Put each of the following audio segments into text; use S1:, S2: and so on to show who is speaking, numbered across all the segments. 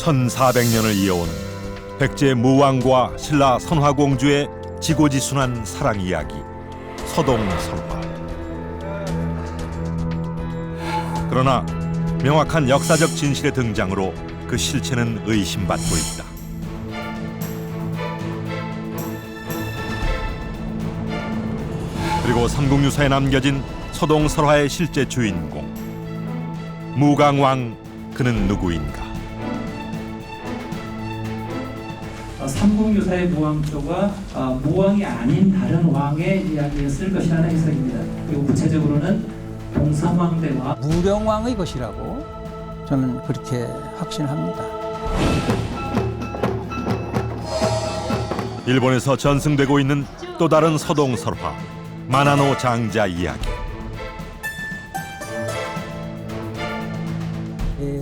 S1: 1400년을 이어온 백제 무왕과 신라 선화공주의 지고지순한 사랑 이야기 서동설화. 그러나 명확한 역사적 진실의 등장으로 그 실체는 의심받고 있다. 그리고 삼국유사에 남겨진 서동설화의 실제 주인공 무강왕, 그는 누구인가?
S2: 삼국유사의 무왕조가 무왕이 아닌 다른 왕의 이야기였을 것이라는 해석입니다. 그리고 구체적으로는 동삼왕대와
S3: 무령왕의 것이라고 저는 그렇게 확신합니다.
S1: 일본에서 전승되고 있는 또 다른 서동설화 마나노 장자 이야기.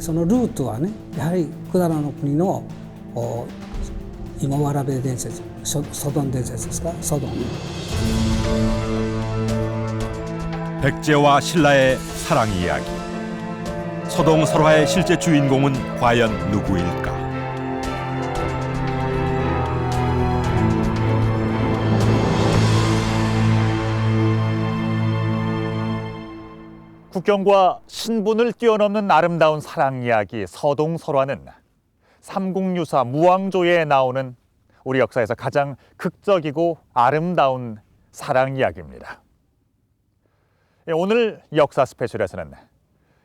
S4: そのルートはね、やはり百済の国の今わらべ伝説、ソドン伝説ですか、ソドン。
S1: 백제와 신라의 사랑 이야기. 서동설화의 실제 주인공은 과연 누구일까?
S5: 국경과 신분을 뛰어넘는 아름다운 사랑 이야기 서동설화는 삼국유사 무왕조에 나오는 우리 역사에서 가장 극적이고 아름다운 사랑 이야기입니다. 오늘 역사 스페셜에서는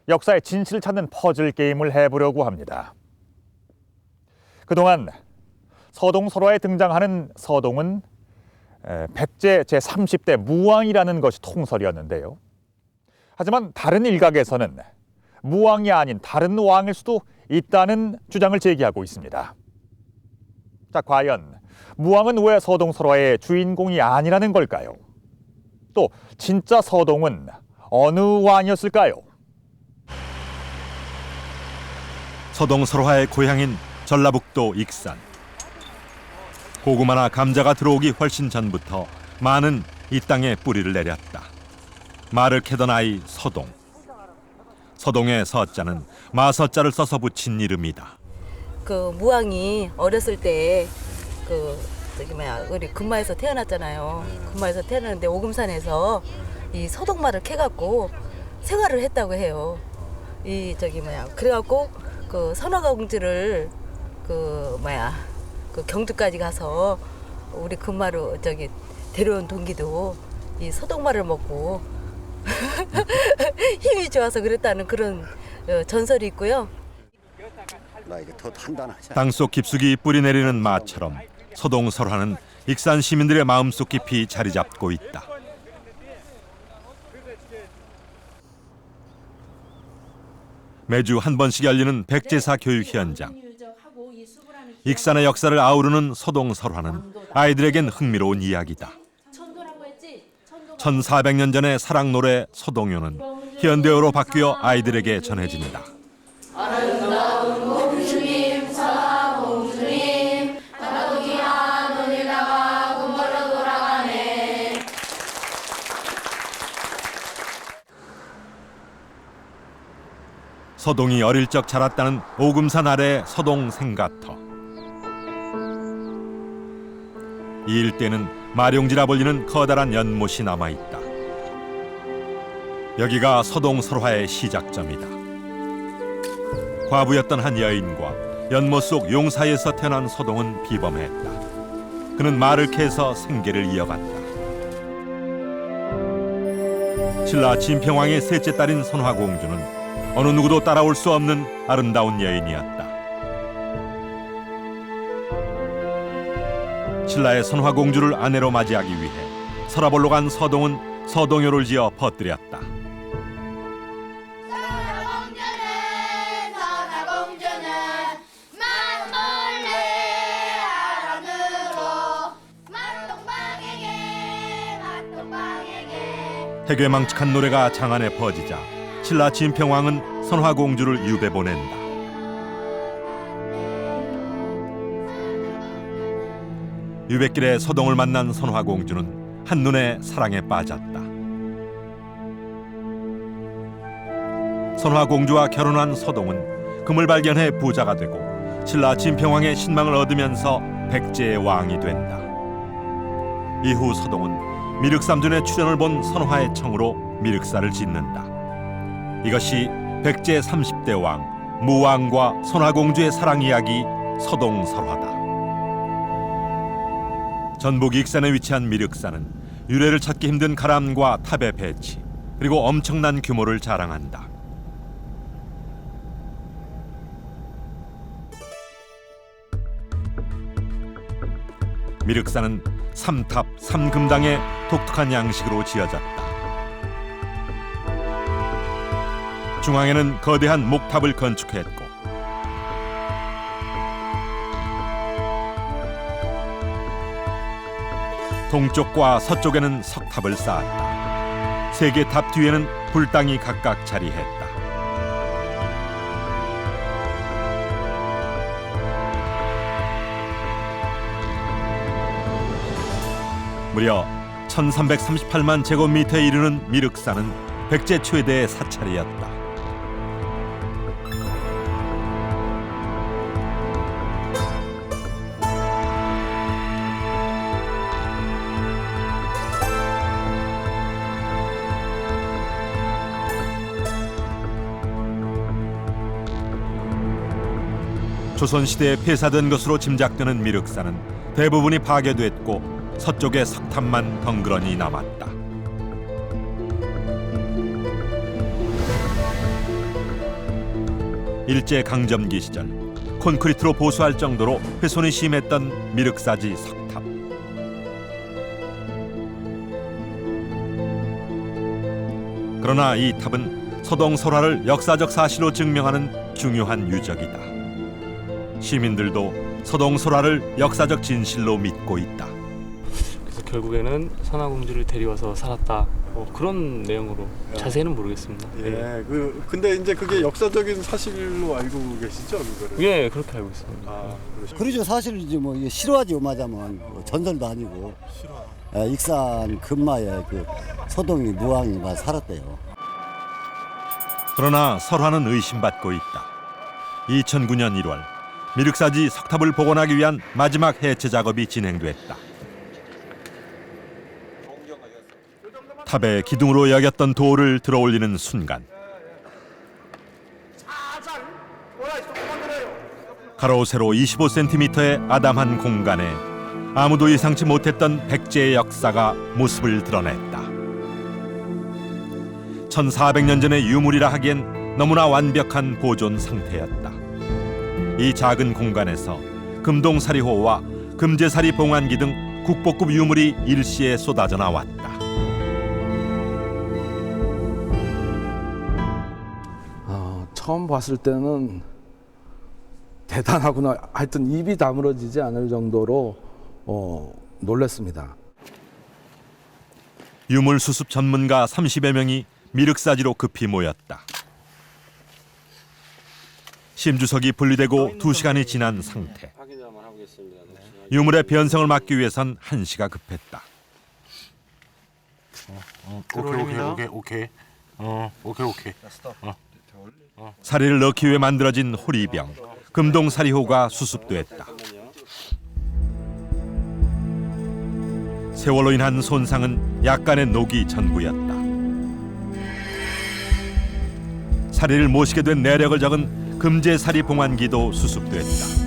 S5: 역사의 진실을 찾는 퍼즐 게임을 해보려고 합니다. 그동안 서동설화에 등장하는 서동은 백제 제30대 무왕이라는 것이 통설이었는데요. 하지만 다른 일각에서는 무왕이 아닌 다른 왕일 수도 있다는 주장을 제기하고 있습니다. 자, 과연 무왕은 왜 서동설화의 주인공이 아니라는 걸까요? 또 진짜 서동은 어느 왕이었을까요?
S1: 서동설화의 고향인 전라북도 익산. 고구마나 감자가 들어오기 훨씬 전부터 많은 이 땅에 뿌리를 내렸다. 말을 캐던 아이 서동. 서동의 서자는 마서자를 써서 붙인 이름이다.
S6: 그 무왕이 어렸을 때 우리 금마에서 태어났잖아요. 금마에서 태어났는데 오금산에서 이 서동말을 캐갖고 생활을 했다고 해요. 그래갖고 그 선화공주를 그 경주까지 가서 우리 금마로 데려온 동기도 이 서동말을 먹고 힘이 좋아서 그랬다는 그런 전설이 있고요.
S1: 땅속 깊숙이 뿌리 내리는 마처럼 서동설화는 익산 시민들의 마음속 깊이 자리 잡고 있다. 매주 한 번씩 열리는 백제사 교육 현장. 익산의 역사를 아우르는 서동설화는 아이들에겐 흥미로운 이야기다. 1400년 전의 사랑 노래 서동요는 현대어로 바뀌어 아이들에게 전해진다.
S7: 아름다운 공주님, 서공주님, 하나동이야 논에다가 군벌로 돌아가네.
S1: 서동이 어릴 적 자랐다는 오금산 아래 서동 생가터. 이 일대는 마룡지라 불리는 커다란 연못이 남아있다. 여기가 서동설화의 시작점이다. 과부였던 한 여인과 연못 속 용 사이에서 태어난 서동은 비범했다. 그는 말을 캐서 생계를 이어갔다. 신라 진평왕의 셋째 딸인 선화공주는 어느 누구도 따라올 수 없는 아름다운 여인이었다. 신라의 선화공주를 아내로 맞이하기 위해 서라볼로 간 서동은 서동요를 지어 퍼뜨렸다.
S7: 선화공주는 만몰래 아란으로 맛동방에게
S1: 해괴망측한 노래가 장안에 퍼지자 신라 진평왕은 선화공주를 유배 보낸다. 유배길에 서동을 만난 선화공주는 한눈에 사랑에 빠졌다. 선화공주와 결혼한 서동은 금을 발견해 부자가 되고 신라 진평왕의 신망을 얻으면서 백제의 왕이 된다. 이후 서동은 미륵삼전의 출연을 본 선화의 청으로 미륵사를 짓는다. 이것이 백제 30대 왕 무왕과 선화공주의 사랑 이야기 서동설화다. 전북 익산에 위치한 미륵사는 유래를 찾기 힘든 가람과 탑의 배치 그리고 엄청난 규모를 자랑한다. 미륵사는 삼탑 삼금당의 독특한 양식으로 지어졌다. 중앙에는 거대한 목탑을 건축했고 동쪽과 서쪽에는 석탑을 쌓았다. 세 개 탑 뒤에는 불당이 각각 자리했다. 무려 1338만 제곱미터에 이르는 미륵사는 백제 최대의 사찰이었다. 조선시대에 폐사된 것으로 짐작되는 미륵사는 대부분이 파괴됐고 서쪽의 석탑만 덩그러니 남았다. 일제 강점기 시절 콘크리트로 보수할 정도로 훼손이 심했던 미륵사지 석탑. 그러나 이 탑은 서동설화를 역사적 사실로 증명하는 중요한 유적이다. 시민들도 서동설화를 역사적 진실로 믿고 있다.
S8: 그래서 결국에는 선화공주를 데려와서 살았다. 그런 내용으로 자세히는 모르겠습니다.
S9: 예, 근데 이제 그게 역사적인 사실로 알고 계시죠, 그거를?
S8: 예, 그렇게 알고 있습니다.
S10: 그러죠. 사실 이제 뭐 이게 실화지 오마자면 전설도 아니고 익산 근마에 그 서동이 무왕이 막 살았대요.
S1: 그러나 설화는 의심받고 있다. 2009년 1월 미륵사지 석탑을 복원하기 위한 마지막 해체 작업이 진행됐다. 탑의 기둥으로 여겼던 돌을 들어올리는 순간 가로 세로 25cm의 아담한 공간에 아무도 예상치 못했던 백제의 역사가 모습을 드러냈다. 1400년 전의 유물이라 하기엔 너무나 완벽한 보존 상태였다. 이 작은 공간에서 금동사리호와 금제사리 봉안기 등 국보급 유물이 일시에 쏟아져 나왔다.
S11: 처음 봤을 때는 대단하구나. 하여튼 입이 다물어지지 않을 정도로 놀랐습니다.
S1: 유물 수습 전문가 30여 명이 미륵사지로 급히 모였다. 심주석이 분리되고 2시간이 지난 상태. 유물의 변성을 막기 위해선 1시가 급했다.
S9: 오케이.
S1: 사리를 넣기 위해 만들어진 호리병, 금동사리호가 수습됐다. 세월로 인한 손상은 약간의 녹이 전부였다. 사리를 모시게 된 내력을 적은 금제사리 봉안기도 수습됐다.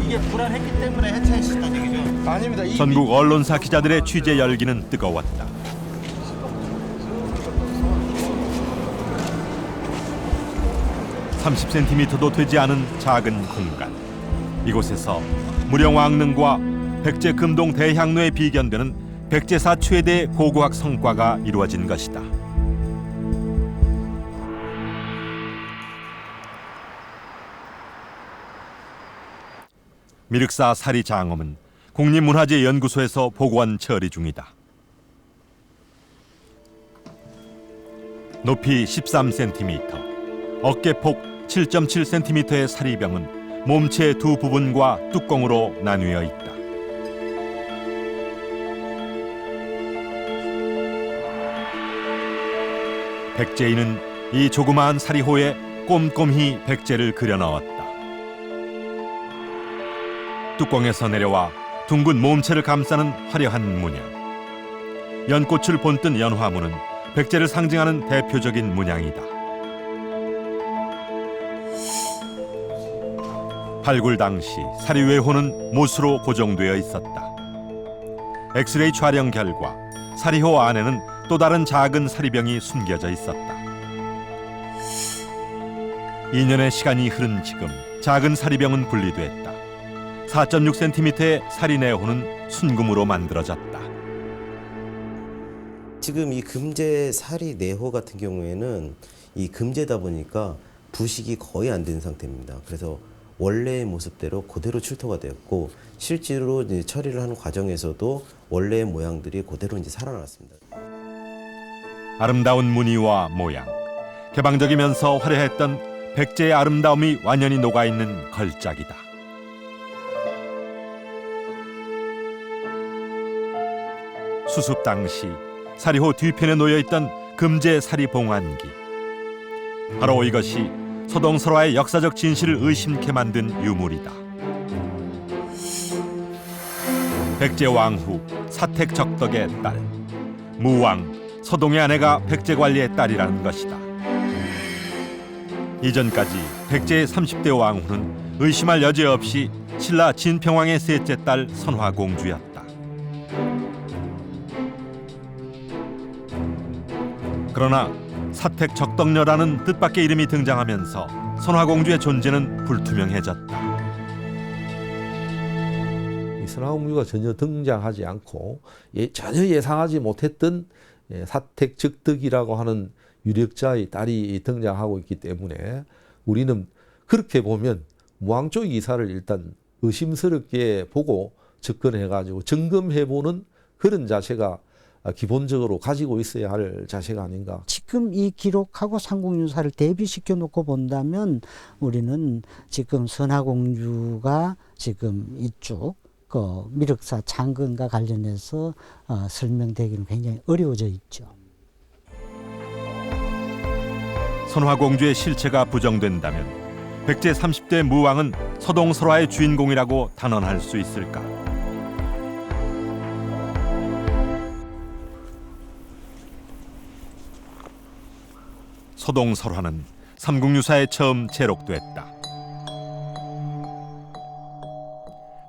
S10: 이게 불안했기 때문에 해체했었던 얘기죠?
S9: 아닙니다.
S1: 전국 언론사 기자들의 취재 열기는 뜨거웠다. (30cm도) 되지 않은 작은 공간. 이곳에서 무령왕릉과 백제 금동 대향로에 비견되는 백제사 최대의 고고학 성과가 이루어진 것이다. 미륵사 사리 장엄은 국립문화재연구소에서 복원 처리 중이다. 높이 13cm, 어깨폭 7.7cm의 사리병은 몸체 두 부분과 뚜껑으로 나뉘어 있다. 백제인은 이 조그마한 사리호에 꼼꼼히 백제를 그려 넣었다. 뚜껑에서 내려와 둥근 몸체를 감싸는 화려한 문양. 연꽃을 본뜬 연화문은 백제를 상징하는 대표적인 문양이다. 발굴 당시 사리외호는 못으로 고정되어 있었다. 엑스레이 촬영 결과 사리호 안에는 또 다른 작은 사리병이 숨겨져 있었다. 2년의 시간이 흐른 지금 작은 사리병은 분리됐다. 4.6cm의 사리내호는 순금으로 만들어졌다.
S12: 지금 이 금제 사리내호 같은 경우에는 이 금제다 보니까 부식이 거의 안 된 상태입니다. 그래서 원래의 모습대로 그대로 출토가 되었고 실제로 이제 처리를 하는 과정에서도 원래의 모양들이 그대로 이제 살아났습니다.
S1: 아름다운 무늬와 모양, 개방적이면서 화려했던 백제의 아름다움이 완연히 녹아있는 걸작이다. 수습 당시 사리호 뒤편에 놓여있던 금제 사리 봉안기. 바로 이것이 서동설화의 역사적 진실을 의심케 만든 유물이다. 백제 왕후 사택적덕의 딸, 무왕 서동의 아내가 백제 관리의 딸이라는 것이다. 이전까지 백제의 30대 왕후는 의심할 여지 없이 신라 진평왕의 셋째 딸 선화공주였다. 그러나 사택적덕녀라는 뜻밖의 이름이 등장하면서 선화공주의 존재는 불투명해졌다.
S11: 이 선화공주가 전혀 등장하지 않고 전혀 예상하지 못했던 사택적덕이라고 하는 유력자의 딸이 등장하고 있기 때문에 우리는 그렇게 보면 무왕 쪽 이사를 일단 의심스럽게 보고 접근해가지고 점검해보는 그런 자세가 기본적으로 가지고 있어야 할 자세가 아닌가.
S13: 지금 이 기록하고 삼국유사를 대비시켜 놓고 본다면 우리는 지금 선화공주가 지금 이쪽 그 미륵사 장근과 관련해서 설명되기는 굉장히 어려워져 있죠.
S1: 선화공주의 실체가 부정된다면 백제 30대 무왕은 서동설화의 주인공이라고 단언할 수 있을까? 서동설화는 삼국유사에 처음 제록됐다.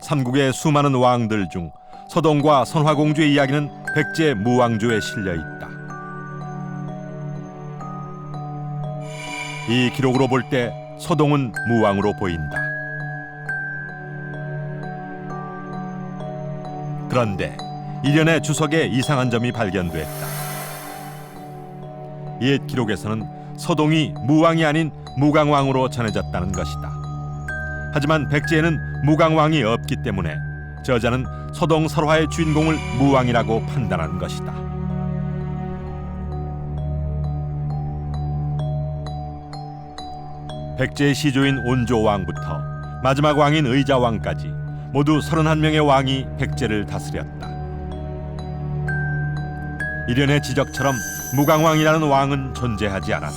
S1: 삼국의 수많은 왕들 중 서동과 선화공주의 이야기는 백제 무왕조에 실려 있다. 이 기록으로 볼 때 서동은 무왕으로 보인다. 그런데 일련의 주석에 이상한 점이 발견됐다. 옛 기록에서는 서동이 무왕이 아닌 무강왕으로 전해졌다는 것이다. 하지만 백제에는 무강왕이 없기 때문에 저자는 서동설화의 주인공을 무왕이라고 판단한 것이다. 백제의 시조인 온조왕부터 마지막 왕인 의자왕까지 모두 31명의 왕이 백제를 다스렸다. 일련의 지적처럼 무강왕이라는 왕은 존재하지 않았다.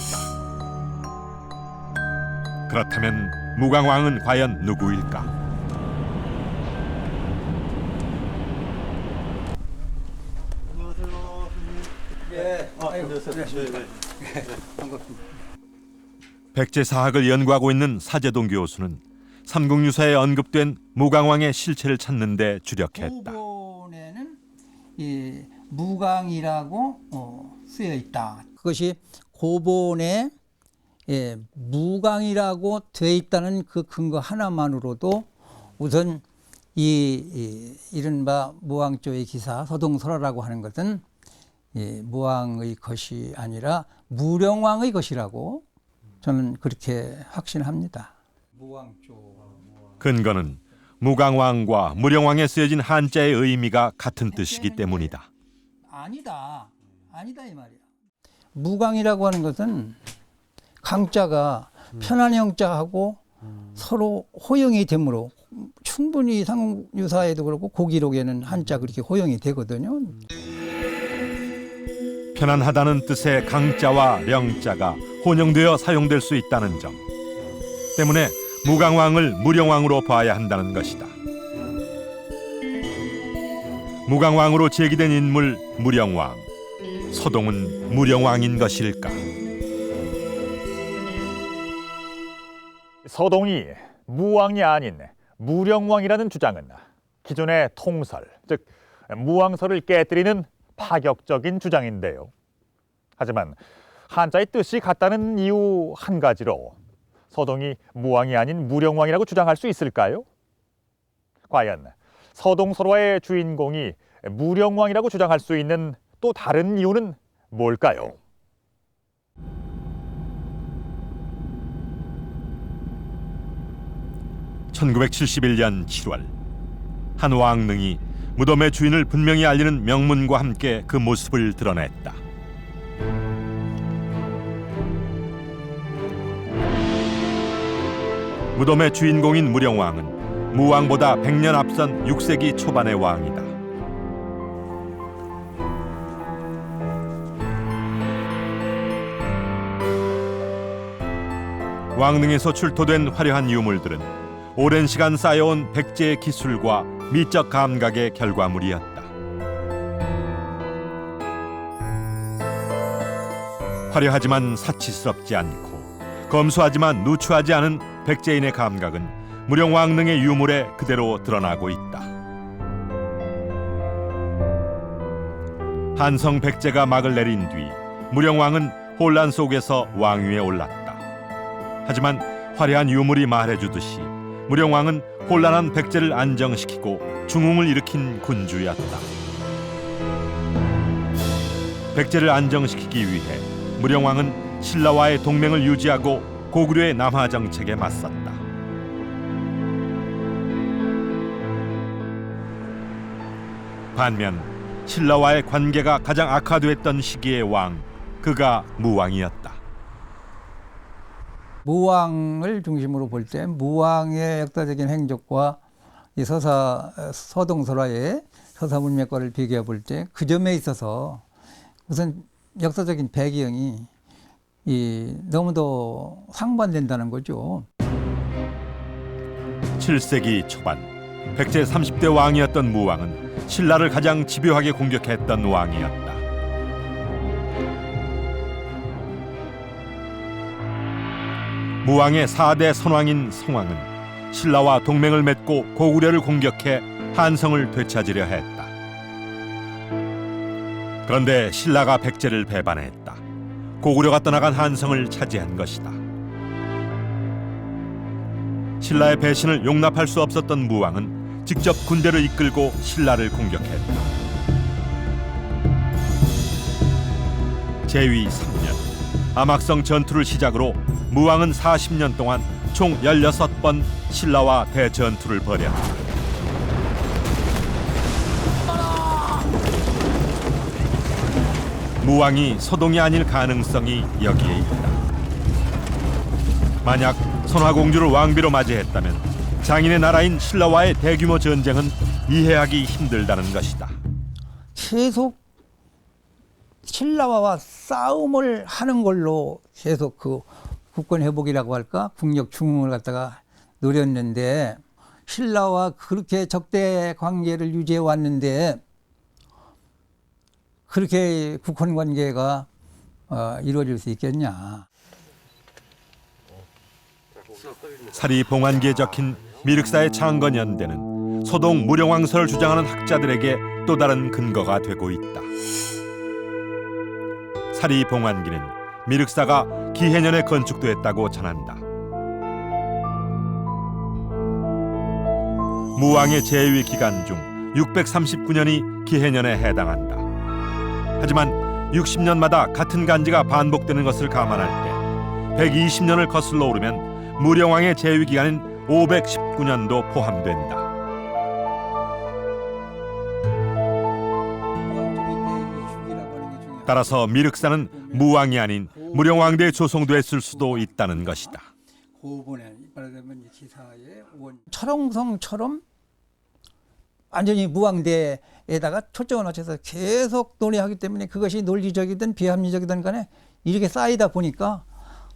S1: 그렇다면 무강왕은 과연 누구일까?
S9: 안녕하세요.
S3: 네.
S9: 안녕하세요.
S3: 반갑습니다.
S1: 백제 사학을 연구하고 있는 사제동 교수는 삼국유사에 언급된 무강왕의 실체를 찾는 데 주력했다.
S3: 고본에는 이 무강이라고 쓰여 있다. 그것이 고본에 무강이라고 되어 있다는 그 근거 하나만으로도 우선 이른바 무왕조의 기사 서동설화라고 하는 것은 무왕의 것이 아니라 무령왕의 것이라고 저는 그렇게 확신합니다.
S1: 근거는 무강왕과 무령왕에 쓰여진 한자의 의미가 같은 뜻이기 때문이다.
S3: 아니다 이 말이야. 무강이라고 하는 것은 강자가 편한 형자하고 서로 호영이 되므로 충분히 삼국유사에도 그렇고 고기록에는 한자 그렇게 호영이 되거든요.
S1: 편안하다는 뜻의 강자와 령자가 혼용되어 사용될 수 있다는 점 때문에 무강왕을 무령왕으로 봐야 한다는 것이다. 무강왕으로 제기된 인물 무령왕. 서동은 무령왕인 것일까?
S5: 서동이 무왕이 아닌 무령왕이라는 주장은 기존의 통설, 즉 무왕설을 깨뜨리는 파격적인 주장인데요. 하지만 한자의 뜻이 같다는 이유 한 가지로 서동이 무왕이 아닌 무령왕이라고 주장할 수 있을까요? 과연 서동설화의 주인공이 무령왕이라고 주장할 수 있는 또 다른 이유는 뭘까요?
S1: (1971년 7월) 한 왕릉이 무덤의 주인을 분명히 알리는 명문과 함께 그 모습을 드러냈다. 무덤의 주인공인 무령왕은 무왕보다 100년 앞선 6세기 초반의 왕이다. 왕릉에서 출토된 화려한 유물들은 오랜 시간 쌓여온 백제의 기술과 미적 감각의 결과물이었다. 화려하지만 사치스럽지 않고 검소하지만 누추하지 않은 백제인의 감각은 무령왕릉의 유물에 그대로 드러나고 있다. 한성 백제가 막을 내린 뒤 무령왕은 혼란 속에서 왕위에 올랐다. 하지만 화려한 유물이 말해주듯이 무령왕은 혼란한 백제를 안정시키고 중흥을 일으킨 군주였다. 백제를 안정시키기 위해 무령왕은 신라와의 동맹을 유지하고 고구려의 남하 정책에 맞섰다. 반면 신라와의 관계가 가장 악화됐던 시기의 왕, 그가 무왕이었다.
S3: 무왕을 중심으로 볼 때 무왕의 역사적인 행적과 이 서동설화의 서사문맥과를 비교해 볼 때 그 점에 있어서 우선 역사적인 배경이 너무도 상반된다는 거죠.
S1: 7세기 초반 백제 30대 왕이었던 무왕은 신라를 가장 집요하게 공격했던 왕이었다. 무왕의 4대 선왕인 성왕은 신라와 동맹을 맺고 고구려를 공격해 한성을 되찾으려 했다. 그런데 신라가 백제를 배반했다. 고구려가 떠나간 한성을 차지한 것이다. 신라의 배신을 용납할 수 없었던 무왕은 직접 군대를 이끌고 신라를 공격했다. 제위 3년 암악성 전투를 시작으로 무왕은 40년 동안 총 16번 신라와 대전투를 벌였다. 무왕이 서동이 아닐 가능성이 여기에 있다. 만약 선화공주를 왕비로 맞이했다면 장인의 나라인 신라와의 대규모 전쟁은 이해하기 힘들다는 것이다.
S3: 계속 신라와 싸움을 하는 걸로 계속 그 국권 회복이라고 할까? 국력 중흥을 갖다가 노렸는데 신라와 그렇게 적대 관계를 유지해 왔는데 그렇게 국권 관계가 이루어질 수 있겠냐.
S1: 사리봉안기에 적힌 미륵사의 창건연대는 서동 무령왕설을 주장하는 학자들에게 또 다른 근거가 되고 있다. 사리봉안기는 미륵사가 기해년에 건축됐다고 전한다. 무왕의 재위 기간 중 639년이 기해년에 해당한다. 하지만 60년마다 같은 간지가 반복되는 것을 감안할 때 120년을 거슬러 오르면 무령왕의 재위 기간인 519년도 포함된다. 따라서 미륵사는 무왕이 아닌 무령왕대에 조성됐을 수도 있다는 것이다.
S3: 철옹성처럼 완전히 무왕대에다가 초점을 맞춰서 계속 논의하기 때문에 그것이 논리적이든 비합리적이든 간에 이렇게 쌓이다 보니까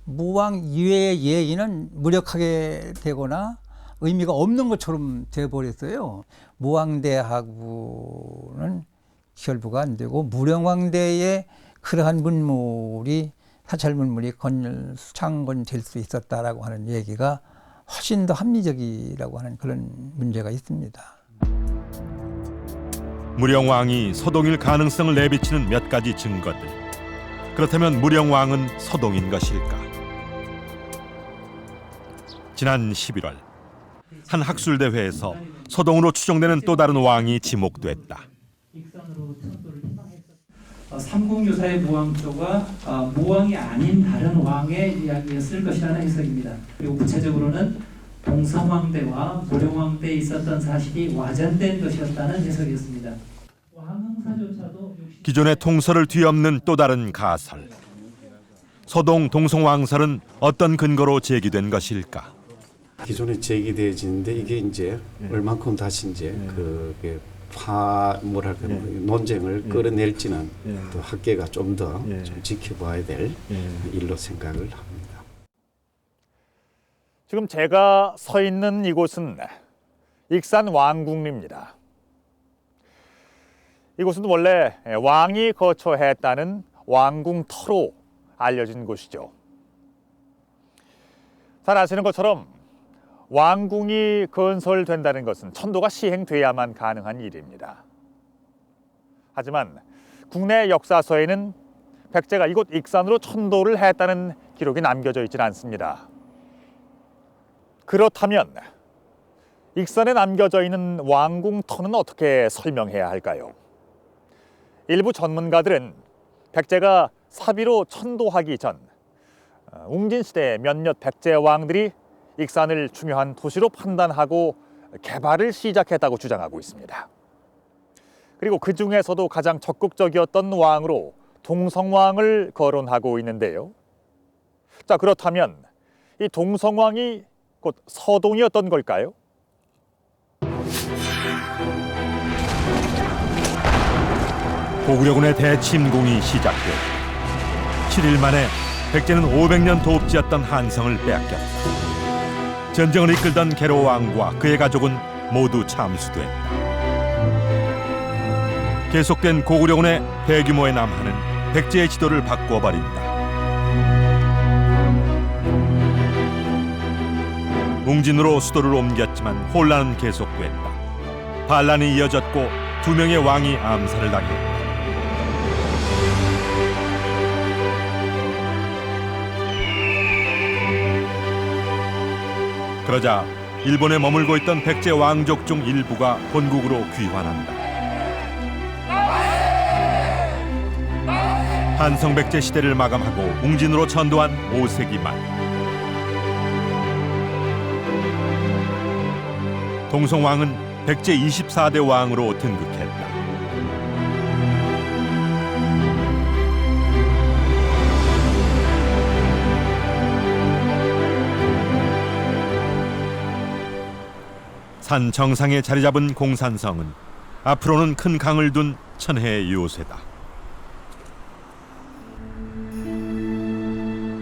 S3: 무왕 이외의 예의는 무력하게 되거나 의미가 없는 것처럼 돼버렸어요. 무왕대하고는 결부가 안 되고 무령왕대의 그러한 문물이 사찰 문물이 창건될 수 있었다라고 하는 얘기가 훨씬 더 합리적이라고 하는 그런 문제가 있습니다.
S1: 무령왕이 서동일 가능성을 내비치는 몇 가지 증거들. 그렇다면 무령왕은 서동인 것일까? 지난 11월 한 학술대회에서 서동으로 추정되는 또 다른 왕이 지목됐다.
S2: 삼국유사의 무왕조가 무왕이 아닌 다른 왕의 이야기였을 것이라는 해석입니다. 그리고 구체적으로는 동성왕대와 무령왕대에 있었던 사실이 와전된 것이었다는 해석이었습니다. 왕흥사조차도
S1: 기존의 통설을 뒤엎는 또 다른 가설. 서동 동성왕설은 어떤 근거로 제기된 것일까?
S14: 기존에 제기되어지는데 이게 이제 얼만큼 다시 이제 그게 논쟁을 끌어낼지는 또 학계가 좀 더 좀 지켜봐야 될 일로 생각을 합니다.
S5: 지금 제가 서 있는 이곳은 익산 왕궁리입니다. 이곳은 원래 왕이 거처했다는 왕궁터로 알려진 곳이죠. 잘 아시는 것처럼 왕궁이 건설된다는 것은 천도가 시행돼야만 가능한 일입니다. 하지만 국내 역사서에는 백제가 이곳 익산으로 천도를 했다는 기록이 남겨져 있지는 않습니다. 그렇다면 익산에 남겨져 있는 왕궁터는 어떻게 설명해야 할까요? 일부 전문가들은 백제가 사비로 천도하기 전 웅진시대 몇몇 백제 왕들이 익산을 중요한 도시로 판단하고 개발을 시작했다고 주장하고 있습니다. 그리고 그 중에서도 가장 적극적이었던 왕으로 동성왕을 거론하고 있는데요. 자, 그렇다면 이 동성왕이 곧 서동이었던 걸까요?
S1: 고구려군의 대침공이 시작되었다. 7일 만에 백제는 500년 도읍지였던 한성을 빼앗겼다. 전쟁을 이끌던 계로왕과 그의 가족은 모두 참수됐다. 계속된 고구려군의 대규모의 남하는 백제의 지도를 바꿔버린다. 웅진으로 수도를 옮겼지만 혼란은 계속됐다. 반란이 이어졌고 2명의 왕이 암살을 당했다. 그러자 일본에 머물고 있던 백제 왕족 중 일부가 본국으로 귀환한다. 한성 백제 시대를 마감하고 웅진으로 천도한 5세기 말. 동성왕은 백제 24대 왕으로 등극했다. 산 정상에 자리 잡은 공산성은 앞으로는 큰 강을 둔 천혜의 요새다.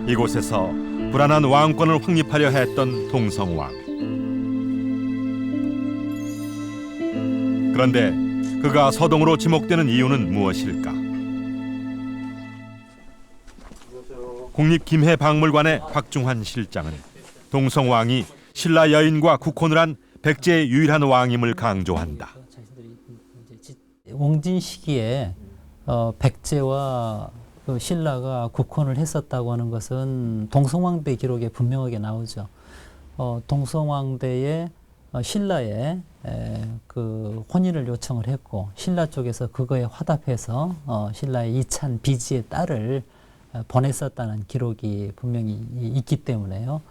S1: 이곳에서 불안한 왕권을 확립하려 했던 동성왕. 그런데 그가 서동으로 지목되는 이유는 무엇일까? 국립김해박물관의 박중환 실장은 동성왕이 신라 여인과 국혼을 한 백제의 유일한 왕임을 강조한다.
S15: 웅진 시기에 백제와 신라가 국혼을 했었다고 하는 것은 동성왕대 기록에 분명하게 나오죠. 동성왕대의 신라에 그 혼인을 요청을 했고 신라 쪽에서 그거에 화답해서 신라의 이찬 비지의 딸을 보냈었다는 기록이 분명히 있기 때문에요.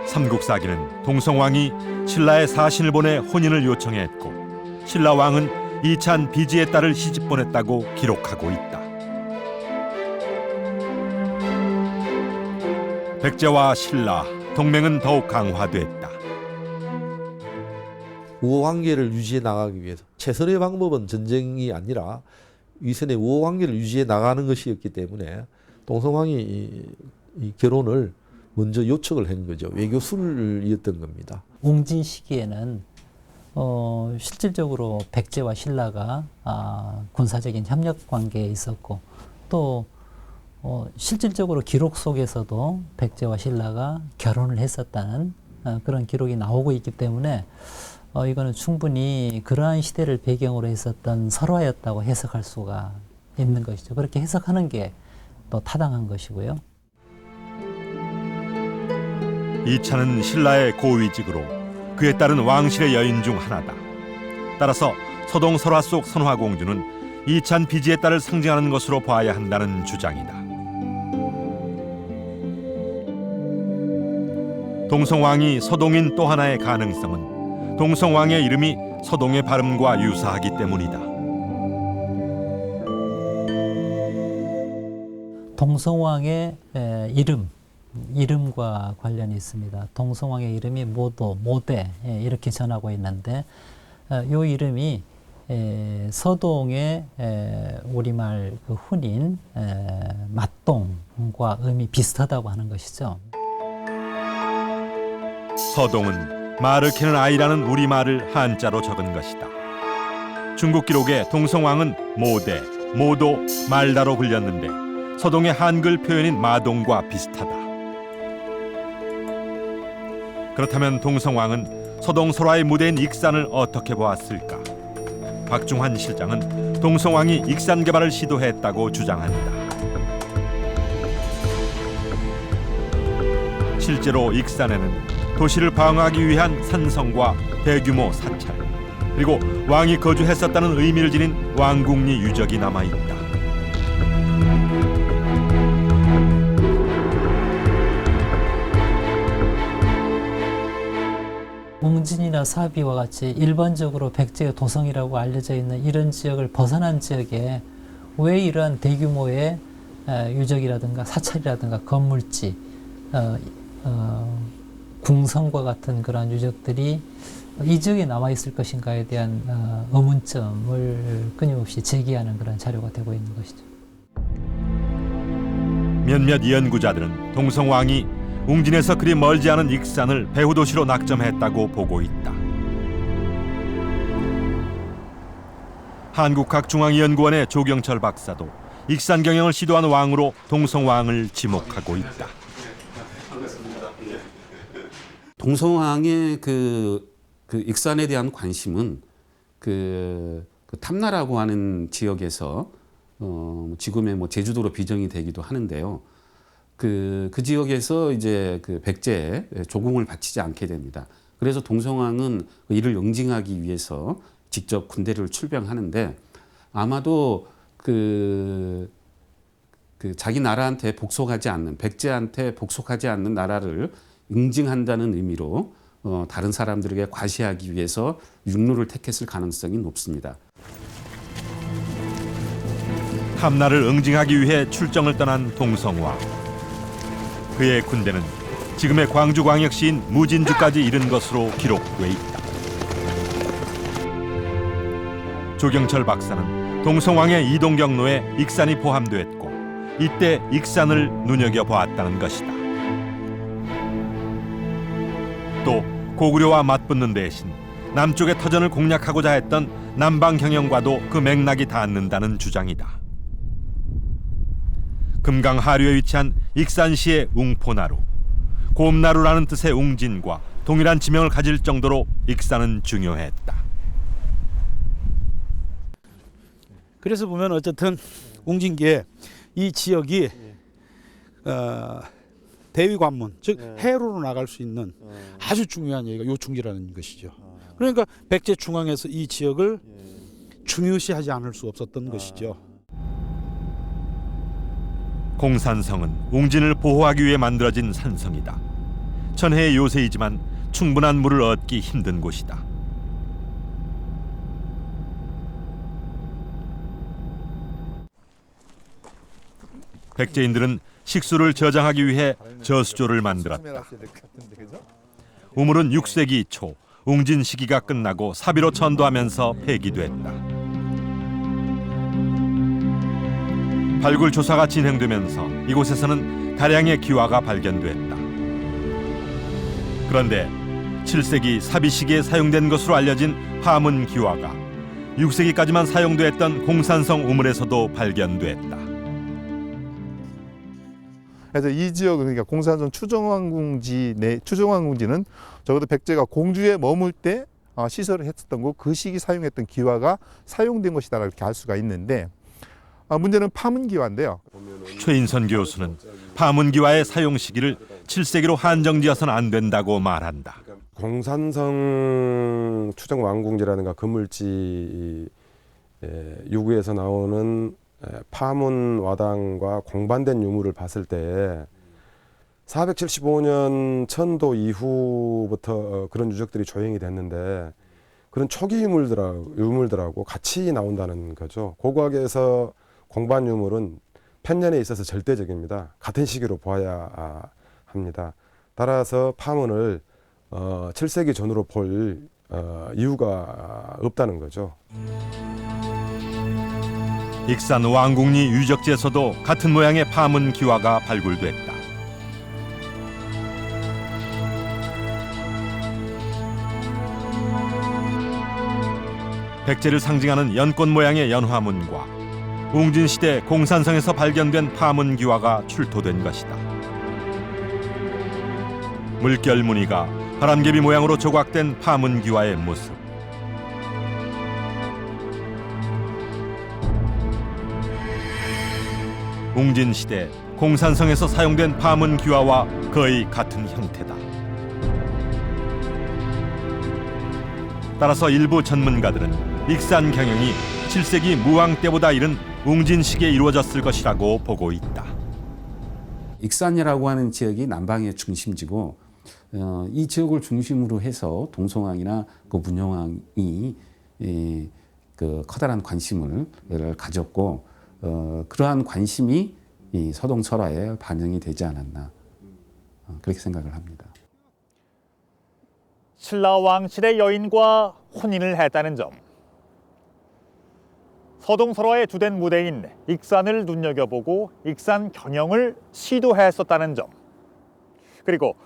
S1: 삼국사기는 동성왕이 신라의 사신을 보내 혼인을 요청했고 신라왕은 이찬 비지의 딸을 시집 보냈다고 기록하고 있다. 백제와 신라 동맹은 더욱 강화됐다.
S11: 우호관계를 유지해 나가기 위해서 최선의 방법은 전쟁이 아니라 위선의 우호관계를 유지해 나가는 것이었기 때문에 동성왕이 이 결혼을 먼저 요청을 한 거죠. 외교술이었던 겁니다.
S15: 웅진 시기에는 실질적으로 백제와 신라가 군사적인 협력 관계에 있었고 또 실질적으로 기록 속에서도 백제와 신라가 결혼을 했었다는 그런 기록이 나오고 있기 때문에 이거는 충분히 그러한 시대를 배경으로 했었던 설화였다고 해석할 수가 있는 것이죠. 그렇게 해석하는 게 또 타당한 것이고요.
S1: 이찬은 신라의 고위직으로 그에 따른 왕실의 여인 중 하나다. 따라서 서동 설화 속 선화공주는 이찬 비지의 딸을 상징하는 것으로 봐야 한다는 주장이다. 동성왕이 서동인 또 하나의 가능성은 동성왕의 이름이 서동의 발음과 유사하기 때문이다.
S15: 동성왕의 이름과 관련이 있습니다. 동성왕의 이름이 모대 이렇게 전하고 있는데 이 이름이 서동의 우리말 그 훈인 맞동과 음이 비슷하다고 하는 것이죠.
S1: 서동은 말을 캐는 아이라는 우리말을 한자로 적은 것이다. 중국 기록에 동성왕은 모대, 모도, 말다로 불렸는데 서동의 한글 표현인 마동과 비슷하다. 그렇다면 동성왕은 서동 설화의 무대인 익산을 어떻게 보았을까? 박중환 실장은 동성왕이 익산 개발을 시도했다고 주장한다. 실제로 익산에는 도시를 방어하기 위한 산성과 대규모 사찰, 그리고 왕이 거주했었다는 의미를 지닌 왕궁리 유적이 남아있다.
S15: 웅진이나 사비와 같이 일반적으로 백제의 도성이라고 알려져 있는 이런 지역을 벗어난 지역에 왜 이러한 대규모의 유적이라든가 사찰이라든가 건물지, 궁성과 같은 그러한 유적들이 이 지역에 남아있을 것인가에 대한 의문점을 끊임없이 제기하는 그런 자료가 되고 있는 것이죠.
S1: 몇몇 연구자들은 동성왕이 웅진에서 그리 멀지 않은 익산을 배후도시로 낙점했다고 보고 있다. 한국학중앙연구원의 조경철 박사도 익산 경영을 시도한 왕으로 동성왕을 지목하고 있다.
S14: 동성왕의 그 익산에 대한 관심은 그 탐나라고 하는 지역에서 지금의 제주도로 비정이 되기도 하는데요. 그 지역에서 이제 그 백제의 조공을 바치지 않게 됩니다. 그래서 동성왕은 이를 응징하기 위해서 직접 군대를 출병하는데 아마도 그 자기 나라한테 복속하지 않는, 백제한테 복속하지 않는 나라를 응징한다는 의미로 다른 사람들에게 과시하기 위해서 육로를 택했을 가능성이 높습니다.
S1: 탐나를 응징하기 위해 출정을 떠난 동성왕. 그의 군대는 지금의 광주광역시인 무진주까지 이른 것으로 기록돼 있다. 조경철 박사는 동성왕의 이동 경로에 익산이 포함됐고 이때 익산을 눈여겨보았다는 것이다. 또 고구려와 맞붙는 대신 남쪽의 터전을 공략하고자 했던 남방 경영과도 그 맥락이 닿는다는 주장이다. 금강 하류에 위치한 익산시의 웅포나루, 곰나루라는 뜻의 웅진과 동일한 지명을 가질 정도로 익산은 중요했다.
S16: 그래서 보면 어쨌든 웅진기에 이 지역이 대위관문, 즉 해로로 나갈 수 있는 아주 중요한 얘기가 요충지라는 것이죠. 그러니까 백제 중앙에서 이 지역을 중요시하지 않을 수 없었던 것이죠.
S1: 공산성은 웅진을 보호하기 위해 만들어진 산성이다. 천혜의 요새이지만 충분한 물을 얻기 힘든 곳이다. 백제인들은 식수를 저장하기 위해 저수조를 만들었다. 우물은 6세기 초 웅진 시기가 끝나고 사비로 전도하면서 폐기됐다. 발굴 조사가 진행되면서 이곳에서는 다량의 기와가 발견됐다. 그런데 7세기 사비 시기에 사용된 것으로 알려진 파문 기와가 6세기까지만 사용됐던 공산성 우물에서도 발견됐다.
S17: 그래서 이 지역, 그러니까 공산성 추정왕궁지는 적어도 백제가 공주에 머물 때 시설을 했었던 거, 그 시기 사용했던 기와가 사용된 것이다 이렇게 알 수가 있는데, 문제는 파문 기와인데요.
S1: 최인선 교수는 파문 기와의 사용 시기를 7세기로 한정지어서는 안 된다고 말한다.
S18: 공산성 추정왕궁지라든가 금물지 유구에서 나오는 파문 와당과 공반된 유물을 봤을 때 475년 천도 이후부터 그런 유적들이 조형이 됐는데 그런 초기 유물들하고 같이 나온다는 거죠. 고고학에서 공반 유물은 편년에 있어서 절대적입니다. 같은 시기로 보아야 합니다. 따라서 파문을 7세기 전으로 볼 이유가 없다는 거죠.
S1: 익산 왕궁리 유적지에서도 같은 모양의 파문 기와가 발굴됐다. 백제를 상징하는 연꽃 모양의 연화문과 웅진시대 공산성에서 발견된 파문 기와가 출토된 것이다. 물결 무늬가 바람개비 모양으로 조각된 파문 기와의 모습. 웅진시대 공산성에서 사용된 파문 기와와 거의 같은 형태다. 따라서 일부 전문가들은 익산 경영이 7세기 무왕 때보다 이른 웅진시기에 이루어졌을 것이라고 보고 있다.
S14: 익산이라고 하는 지역이 남방의 중심지고 이 지역을 중심으로 해서 동성왕이나 그 문영왕이 그 커다란 관심을 가졌고 그러한 관심이 이 서동설화에 반영이 되지 않았나 그렇게 생각을 합니다.
S5: 신라 왕실의 여인과 혼인을 했다는 점, 서동설화의 주된 무대인 익산을 눈여겨보고 익산 경영을 시도했었다는 점, 그리고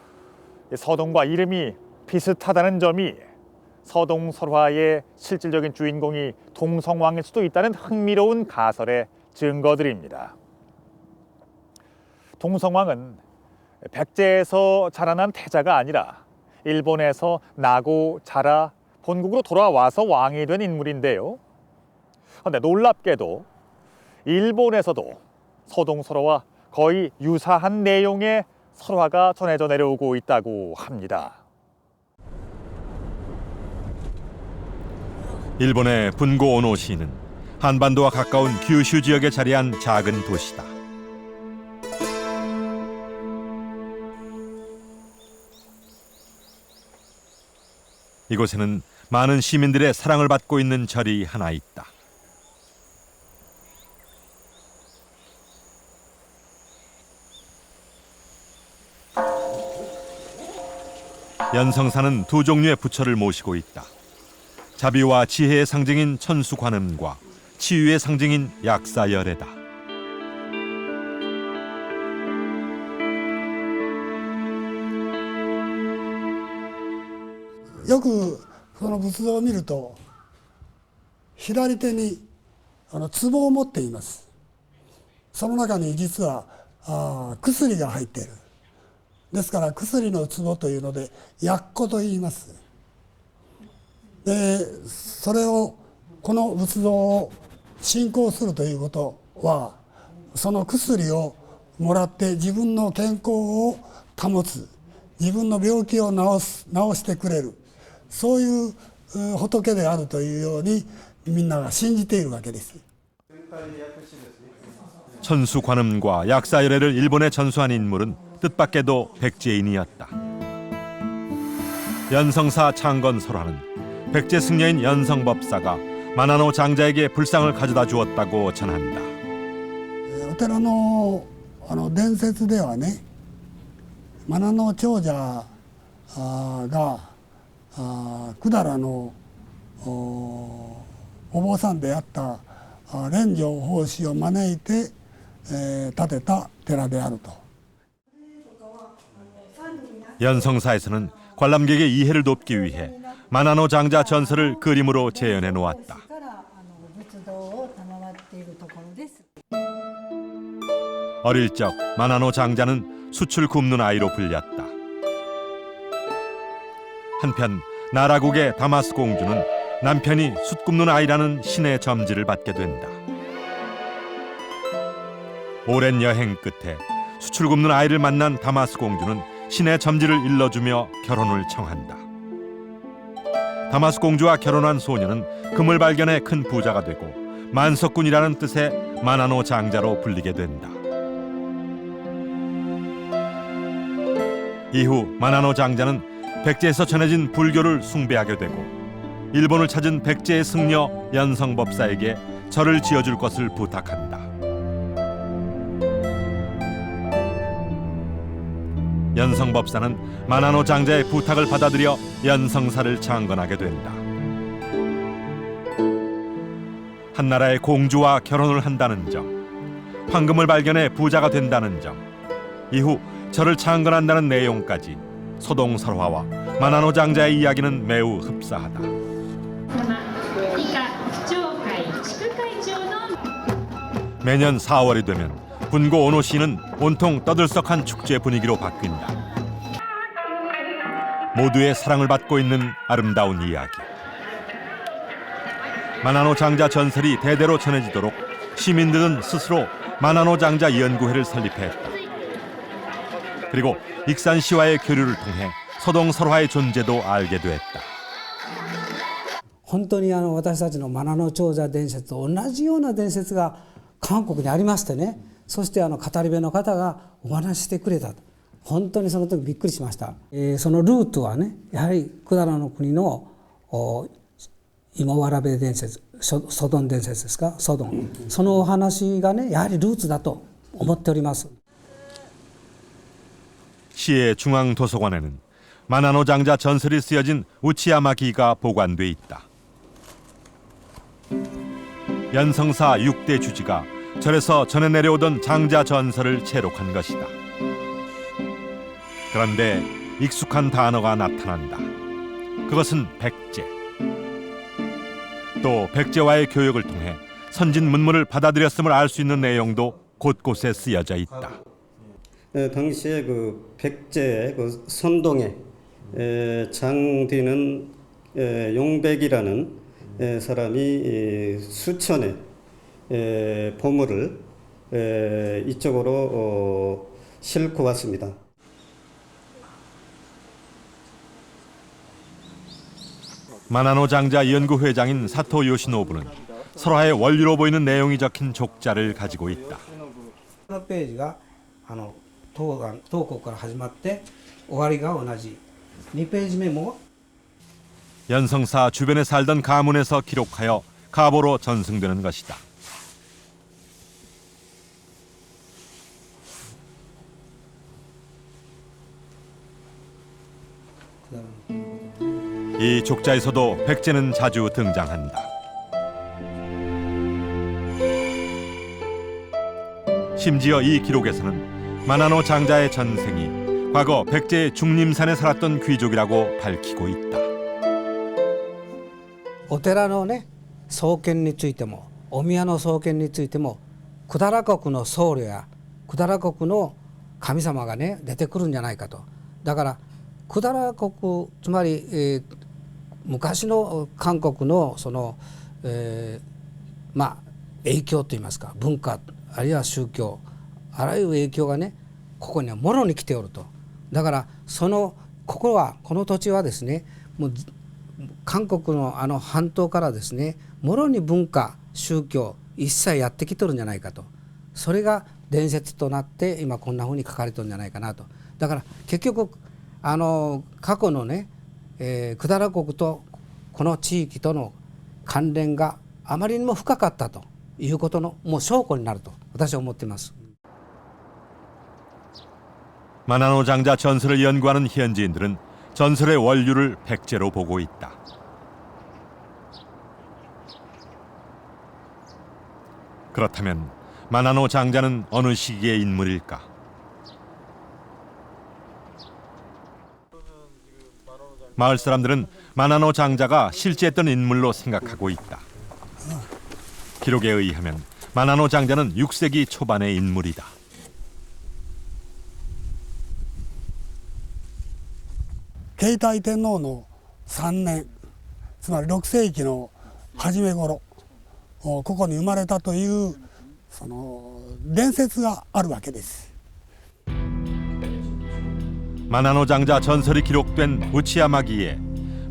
S5: 서동과 이름이 비슷하다는 점이 서동설화의 실질적인 주인공이 동성왕일 수도 있다는 흥미로운 가설의 증거들입니다. 동성왕은 백제에서 자라난 태자가 아니라 일본에서 나고 자라 본국으로 돌아와서 왕이 된 인물인데요. 그런데 놀랍게도 일본에서도 서동설화와 거의 유사한 내용의 설화가 전해져 내려오고 있다고 합니다.
S1: 일본의 분고 오노시는 한반도와 가까운 규슈 지역에 자리한 작은 도시다. 이곳에는 많은 시민들의 사랑을 받고 있는 절이 하나 있다. 연성사는 두 종류의 부처를 모시고 있다. 자비와 지혜의 상징인 천수관음과 치유의 상징인 약사열애다.
S19: よくその仏像を見ると左手に壺を持っています。その中に実は薬が入っている。ですから薬の壺というので薬壺と言います。でそれをこの仏像を信仰するということはその薬をもらって自分の健康を保つ、自分の病気を治してくれる、そういう仏であるというようにみんなが信じているわけです。
S1: 천수관음과 약사열애를 일본에 전수한 인물은 뜻밖에도 백제인이었다. 연성사 창건설화는 백제 승려인 연성법사가 마나노 장자에게 불상을 가져다 주었다고 전한다.
S19: お寺の伝説ではね、マナノ長者が百済のお坊さんであった蓮城法師を招いて、建てた寺であると。
S1: 연성사에서는 관람객의 이해를 돕기 위해 마나노 장자 전설을 그림으로 재현해 놓았다. 어릴 적 마나노 장자는 숯을 굽는 아이로 불렸다. 한편 나라국의 다마스 공주는 남편이 숯 굽는 아이라는 신의 점지를 받게 된다. 오랜 여행 끝에 숯을 굽는 아이를 만난 다마스 공주는 신의 점지를 일러주며 결혼을 청한다. 다마스 공주와 결혼한 소녀는 금을 발견해 큰 부자가 되고 만석군이라는 뜻의 마나노 장자로 불리게 된다. 이후 마나노 장자는 백제에서 전해진 불교를 숭배하게 되고 일본을 찾은 백제의 승려 연성법사에게 절을 지어줄 것을 부탁한다. 연성법사는 마나노 장자의 부탁을 받아들여 연성사를 창건하게 된다. 한나라의 공주와 결혼을 한다는 점, 황금을 발견해 부자가 된다는 점, 이후 절을 창건한다는 내용까지 소동설화와 마나노 장자의 이야기는 매우 흡사하다. 매년 4월이 되면 분고 오노시는 온통 떠들썩한 축제 분위기로 바뀐다. 모두의 사랑을 받고 있는 아름다운 이야기. 마나노 장자 전설이 대대로 전해지도록 시민들은 스스로 마나노 장자 연구회를 설립했다. 그리고 익산시와의 교류를 통해 소동설화의 존재도 알게 됐다.
S4: 本当に私たちのマナノ長者伝説と同じような伝説が韓国にありましてね、そして語り部の方がお話ししてくれたと。本当にその時びっくりしました。そのルートはね、やはり百済の国の芋わらべ伝説、ソドン伝説ですか、ソドン。そのお話がね、やはりルーツだと思っております。
S1: 시의 중앙도서관에는 마나노 장자 전설이 쓰여진 우치야마기가 보관돼 있다. 연성사 6대 주지가 절에서 전해 내려오던 장자 전설을 채록한 것이다. 그런데 익숙한 단어가 나타난다. 그것은 백제. 또 백제와의 교역을 통해 선진 문물을 받아들였음을 알 수 있는 내용도 곳곳에 쓰여져 있다.
S20: 당시에 그 백제 그 선동에 장디는 용백이라는 사람이 수천의 보물을 이쪽으로 싣고 왔습니다.
S1: 마나노 장자 연구회장인 사토 요시노부는 설화의 원리로 보이는 내용이 적힌 족자를 가지고 있다.
S4: このページが東国から始まって終わりが同じ。2ページ目も
S1: 연성사 주변에 살던 가문에서 기록하여 가보로 전승되는 것이다. 이 족자에서도 백제는 자주 등장한다. 심지어 이 기록에서는 마나노 장자의 전생이 과거 백제의 중림산에 살았던 귀족이라고 밝히고 있다.
S4: お寺のね創建についてもお宮の創建についても百済国の僧侶や百済国の神様がね出てくるんじゃないかと。だから百済国つまり、昔の韓国のその、影響といいますか文化あるいは宗教あらゆる影響がねここにはもろに来ておると。だからこの土地はですねもう韓国の半島からですねもろに文化宗教一切やってきてるんじゃないかと。それが伝説となって今こんなふうに書かれてるんじゃないかなと。だから結局過去のね、百済国とこの地域との関連があまりにも深かったということのもう証拠になると私は思っています。
S1: 마나노 장자 전설을 연구하는 현지인들은 전설의 원류를 백제로 보고 있다. 그렇다면 마나노 장자는 어느 시기의 인물일까? 마을 사람들은 마나노 장자가 실제했던 인물로 생각하고 있다. 기록에 의하면 마나노 장자는 6세기 초반의 인물이다.
S19: 케이타이天皇の3年、つまり6世紀の初め頃、ここに生まれたというその伝説があるわけです。
S1: 마나노 장자 전설이 기록된 우치야마기에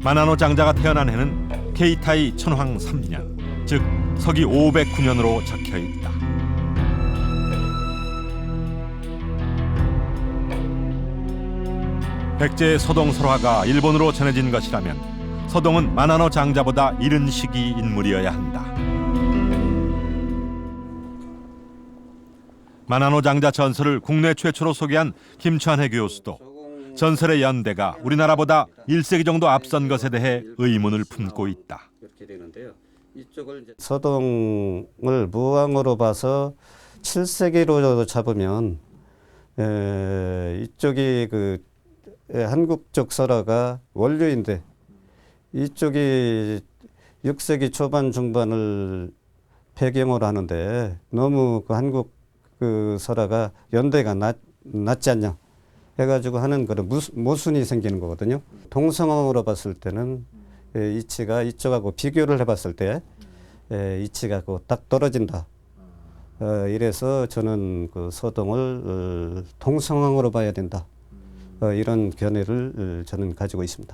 S1: 마나노 장자가 태어난 해는 케이타이 천황 3년, 즉 서기 509년으로 적혀 있다. 백제의 서동설화가 일본으로 전해진 것이라면 서동은 마나노 장자보다 이른 시기 인물이어야 한다. 마나노 장자 전설을 국내 최초로 소개한 김찬해 교수도 전설의 연대가 우리나라보다 1세기 정도 앞선 것에 대해 의문을 품고 있다.
S20: 서동을 무왕으로 봐서 7세기로 잡으면 이쪽이 그 한국 쪽 설화가 원류인데 이쪽이 6세기 초반 중반을 배경으로 하는데 너무 그 한국 그 설화가 연대가 낮지 않냐 해가지고 하는 그런 모순이 생기는 거거든요. 동성어로 봤을 때는 이치가 이쪽하고 비교를 해봤을 때 이치가 딱 떨어진다. 이래서 저는 그 서동을 동성어로 봐야 된다. 이런 견해를 저는 가지고 있습니다.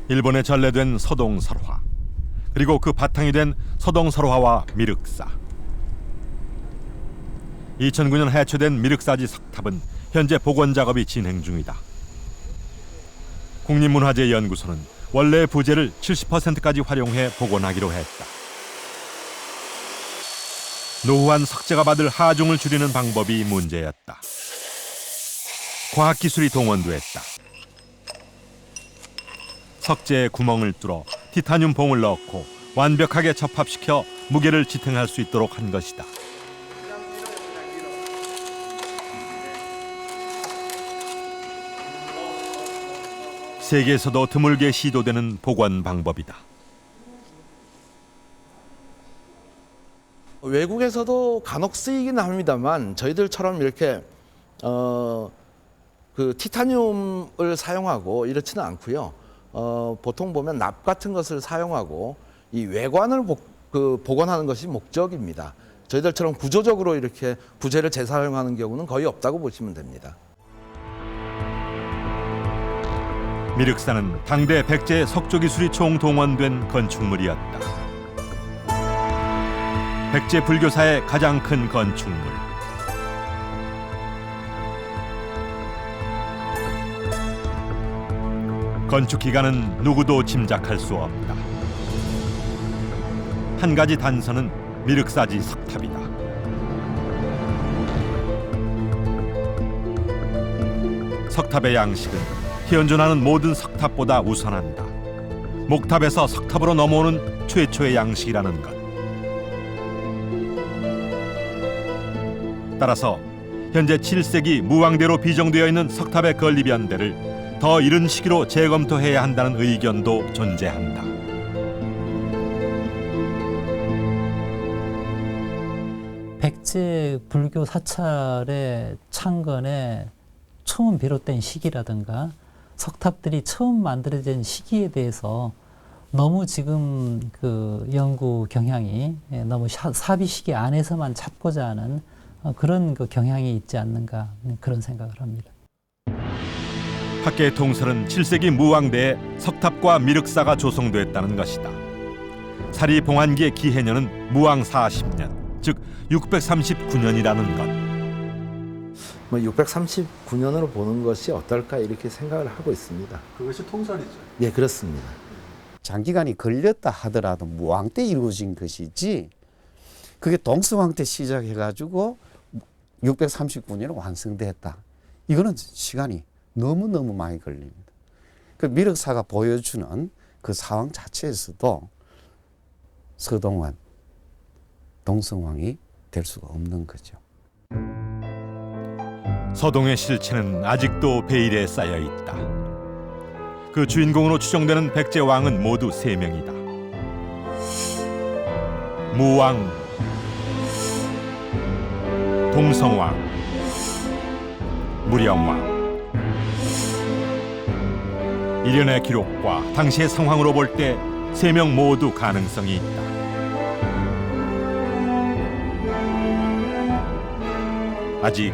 S1: 일본에 전래된 서동설화, 그리고 그 바탕이 된 서동설화와 미륵사. 2009년 해체된 미륵사지 석탑은 현재 복원 작업이 진행 중이다. 국립문화재연구소는 원래의 부재를 70%까지 활용해 복원하기로 했다. 노후한 석재가 받을 하중을 줄이는 방법이 문제였다. 과학기술이 동원됐다. 석재에 구멍을 뚫어 티타늄 봉을 넣고 완벽하게 접합시켜 무게를 지탱할 수 있도록 한 것이다. 세계에서도 드물게 시도되는 복원 방법이다.
S11: 외국에서도 간혹 쓰이긴 합니다만 저희들처럼 이렇게 그 티타늄을 사용하고 이렇지는 않고요. 보통 보면 납 같은 것을 사용하고 이 외관을 복원하는 것이 목적입니다. 저희들처럼 구조적으로 이렇게 부재를 재사용하는 경우는 거의 없다고 보시면 됩니다.
S1: 미륵사는 당대 백제의 석조 기술이 총동원된 건축물이었다. 백제 불교사의 가장 큰 건축물. 건축 기간은 누구도 짐작할 수 없다. 한 가지 단서는 미륵사지 석탑이다. 석탑의 양식은 현존하는 모든 석탑보다 우선한다. 목탑에서 석탑으로 넘어오는 최초의 양식이라는 것. 따라서 현재 7세기 무왕대로 비정되어 있는 석탑의 건립연대를 더 이른 시기로 재검토해야 한다는 의견도 존재한다.
S15: 백제 불교 사찰의 창건에 처음 비롯된 시기라든가 석탑들이 처음 만들어진 시기에 대해서 너무 지금 그 연구 경향이 너무 사비 시기 안에서만 찾고자 하는 그런 그 경향이 있지 않는가 그런 생각을 합니다.
S1: 학계의 통설은 7세기 무왕대에 석탑과 미륵사가 조성됐다는 것이다. 사리 봉안기의 기해년은 무왕 40년, 즉 639년이라는 것.
S11: 뭐 639년으로 보는 것이 어떨까 이렇게 생각을 하고 있습니다.
S9: 그것이 통설이죠.
S11: 예, 그렇습니다.
S10: 장기간이 걸렸다 하더라도 무왕 때 이루어진 것이지 그게 동서왕 때 시작해가지고 639년에 완성됐다.
S14: 이거는 시간이 너무너무 많이 걸립니다. 그 미륵사가 보여주는 그 상황 자체에서도 서동원, 동성왕이 될 수가 없는 거죠.
S1: 서동의 실체는 아직도 베일에 쌓여 있다. 그 주인공으로 추정되는 백제 왕은 모두 3명이다. 무왕, 동성왕, 무령왕. 일련의 기록과 당시의 상황으로 볼 때 3명 모두 가능성이 있다. 아직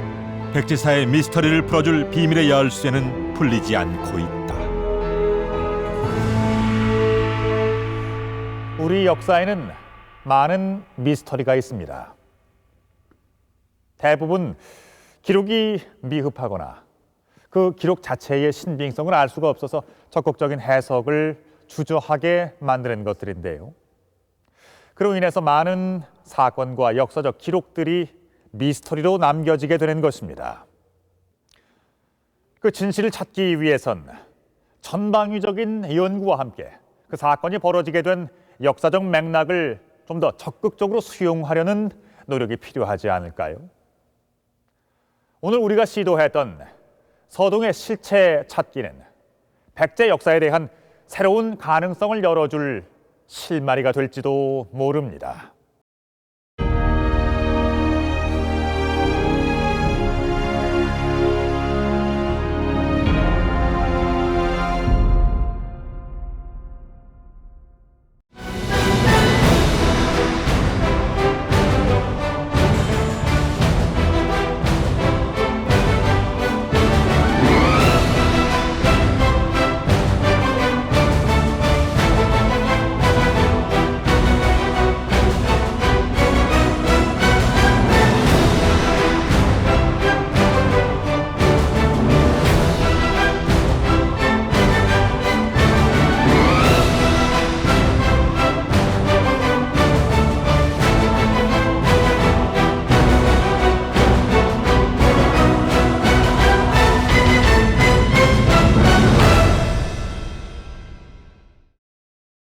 S1: 백제사의 미스터리를 풀어줄 비밀의 열쇠는 풀리지 않고 있다.
S5: 우리 역사에는 많은 미스터리가 있습니다. 대부분 기록이 미흡하거나 그 기록 자체의 신빙성을 알 수가 없어서 적극적인 해석을 주저하게 만드는 것들인데요. 그로 인해서 많은 사건과 역사적 기록들이 미스터리로 남겨지게 되는 것입니다. 그 진실을 찾기 위해선 전방위적인 연구와 함께 그 사건이 벌어지게 된 역사적 맥락을 좀 더 적극적으로 수용하려는 노력이 필요하지 않을까요? 오늘 우리가 시도했던 서동의 실체 찾기는 백제 역사에 대한 새로운 가능성을 열어줄 실마리가 될지도 모릅니다.